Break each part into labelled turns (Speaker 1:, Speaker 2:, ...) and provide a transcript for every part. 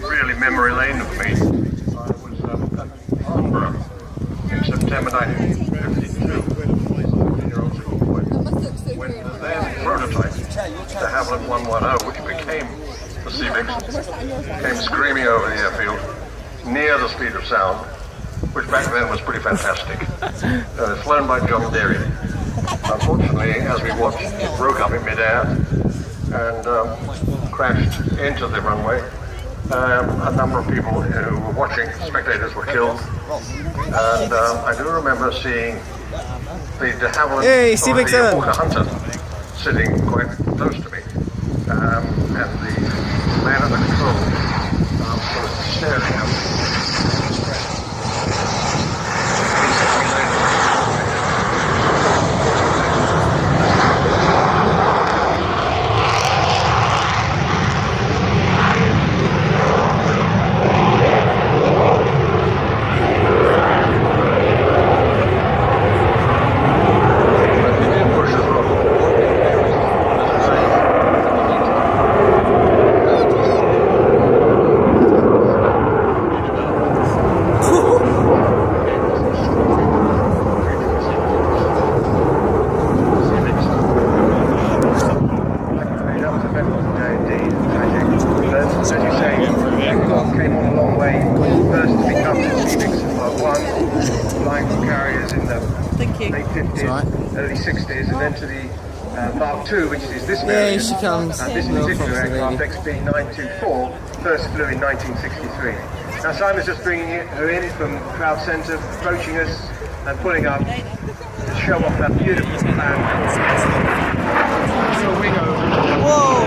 Speaker 1: really memory lane for me. I was at Farnborough in September 1952, when the then prototype, the Havilland 110, which became the Sea Vixen, came screaming over the airfield near the speed of sound, which back then was pretty fantastic. Flown by John Derry. Unfortunately, as we watched, it broke up in midair and crashed into the runway. A number of people who were watching, spectators, were killed. And I do remember seeing the de Havilland, the Hawker Hunter, sitting quite close to me. And the man at the control sort of staring at me. Early 60s, and then to the Mark II, which is this variant.
Speaker 2: She comes.
Speaker 1: And this particular aircraft, XB924, first flew in 1963. Now Simon's just bringing her in from Crowd Centre, approaching us and pulling up to show off that beautiful plan.
Speaker 2: Whoa!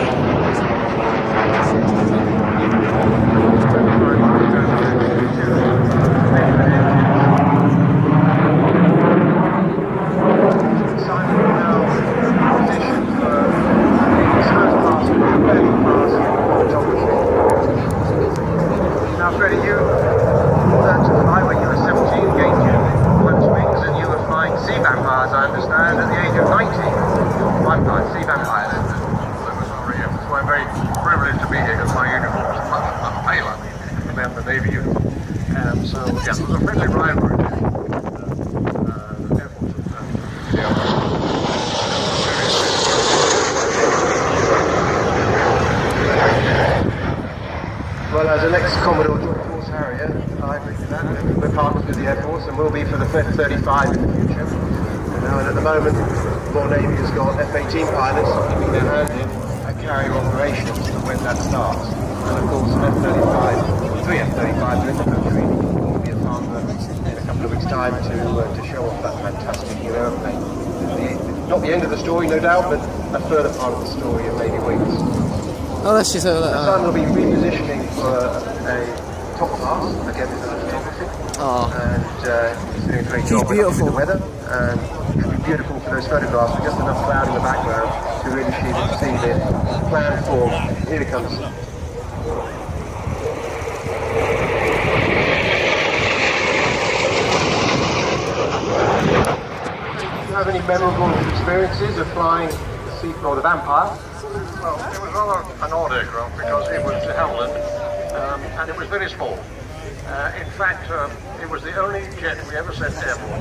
Speaker 1: Well, as an ex-Commodore Joint Force Harrier, we're partners with the Air Force and will be for the F-35 in the future. And at the moment, Royal Navy has got F-18 pilots keeping their hand in at carrier operations when that starts. And of course, F-35, 3 F-35s are in the country. We'll be a partner in a couple of weeks' time to show off that fantastic new airplane. Not the end of the story, no doubt, but a further part of the story of Navy wings.
Speaker 2: Oh, that's just
Speaker 1: Simon will be repositioning for a top class, again with the photography. And he's doing a great job with the weather. And it will be beautiful for those photographs with just enough cloud in the background to really see the plan form. Here it comes. Do you have any memorable experiences of flying the seafloor, the Vampire? Well, it was rather an odd aircraft because it was de Havilland and it was very small. In fact, it was the only jet we ever sent airborne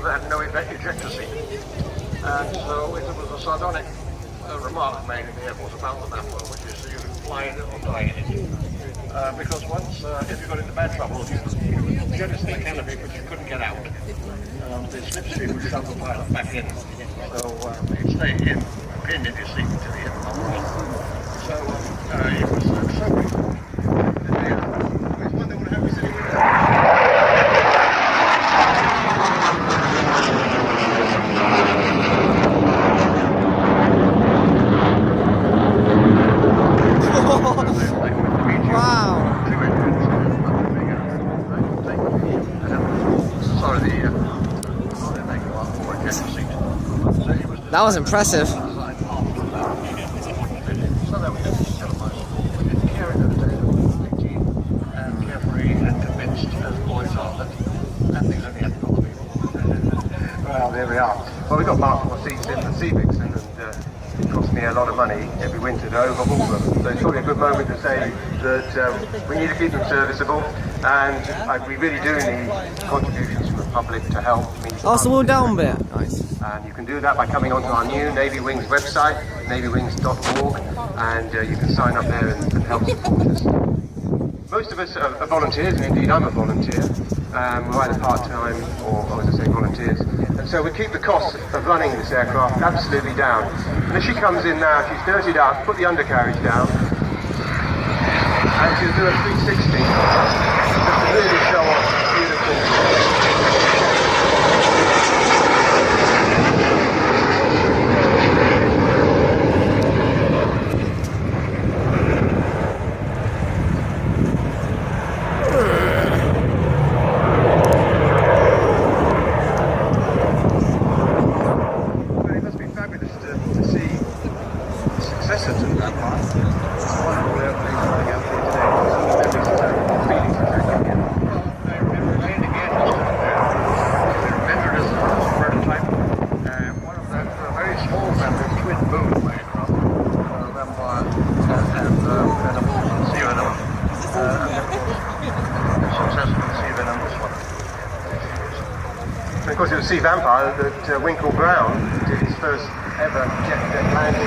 Speaker 1: that had no ejector seat. And so it was a sardonic remark made in the Air Force about the Vampire, which is you can fly in it or die in it. Because once, if you got into bad trouble, you could jettison the canopy, but you couldn't get out. The slipstream would shove the pilot back in. So he'd stay in, pinned in his seat until he hit the bottom. So it was so big. It's one that would have me sitting
Speaker 2: That was impressive.
Speaker 1: Well, there we are. Well, we got Mark 4 seats in the Sea Vixen, and it cost me a lot of money every we wintered, overhaul them. So it's probably a good moment to say that we need to keep them serviceable, and we really do need contributions from the public to help meet.
Speaker 2: Oh, so we're down bit. Nice.
Speaker 1: And you can do that by coming onto our new Navy Wings website, navywings.org, and you can sign up there and help support us. Most of us are volunteers, and indeed I'm a volunteer. We're either part-time or, as I say, volunteers. And so we keep the cost of running this aircraft absolutely down. And as she comes in now, she's dirtied up, put the undercarriage down, and she'll do a 360 just to really show off the beautiful. Of course, it was Sea Vampire that Winkle Brown did his first ever jet landing.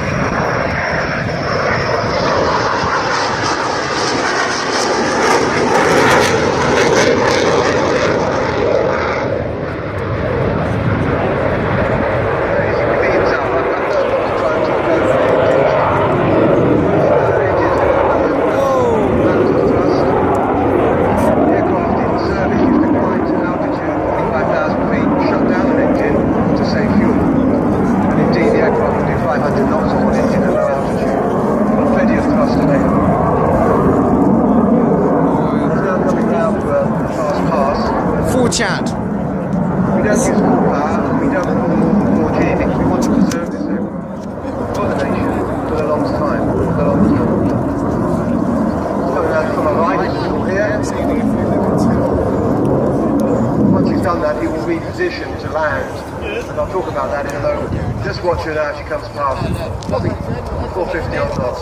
Speaker 2: Chat.
Speaker 1: We don't use full power, we don't pull more G because we want to preserve this aircraft for the nation for the longest time, for the longest time. Coming out from a right here. Once he's done that, he will reposition to land, and I'll talk about that in a moment. Just watch her now, she comes past, probably 450 on knots.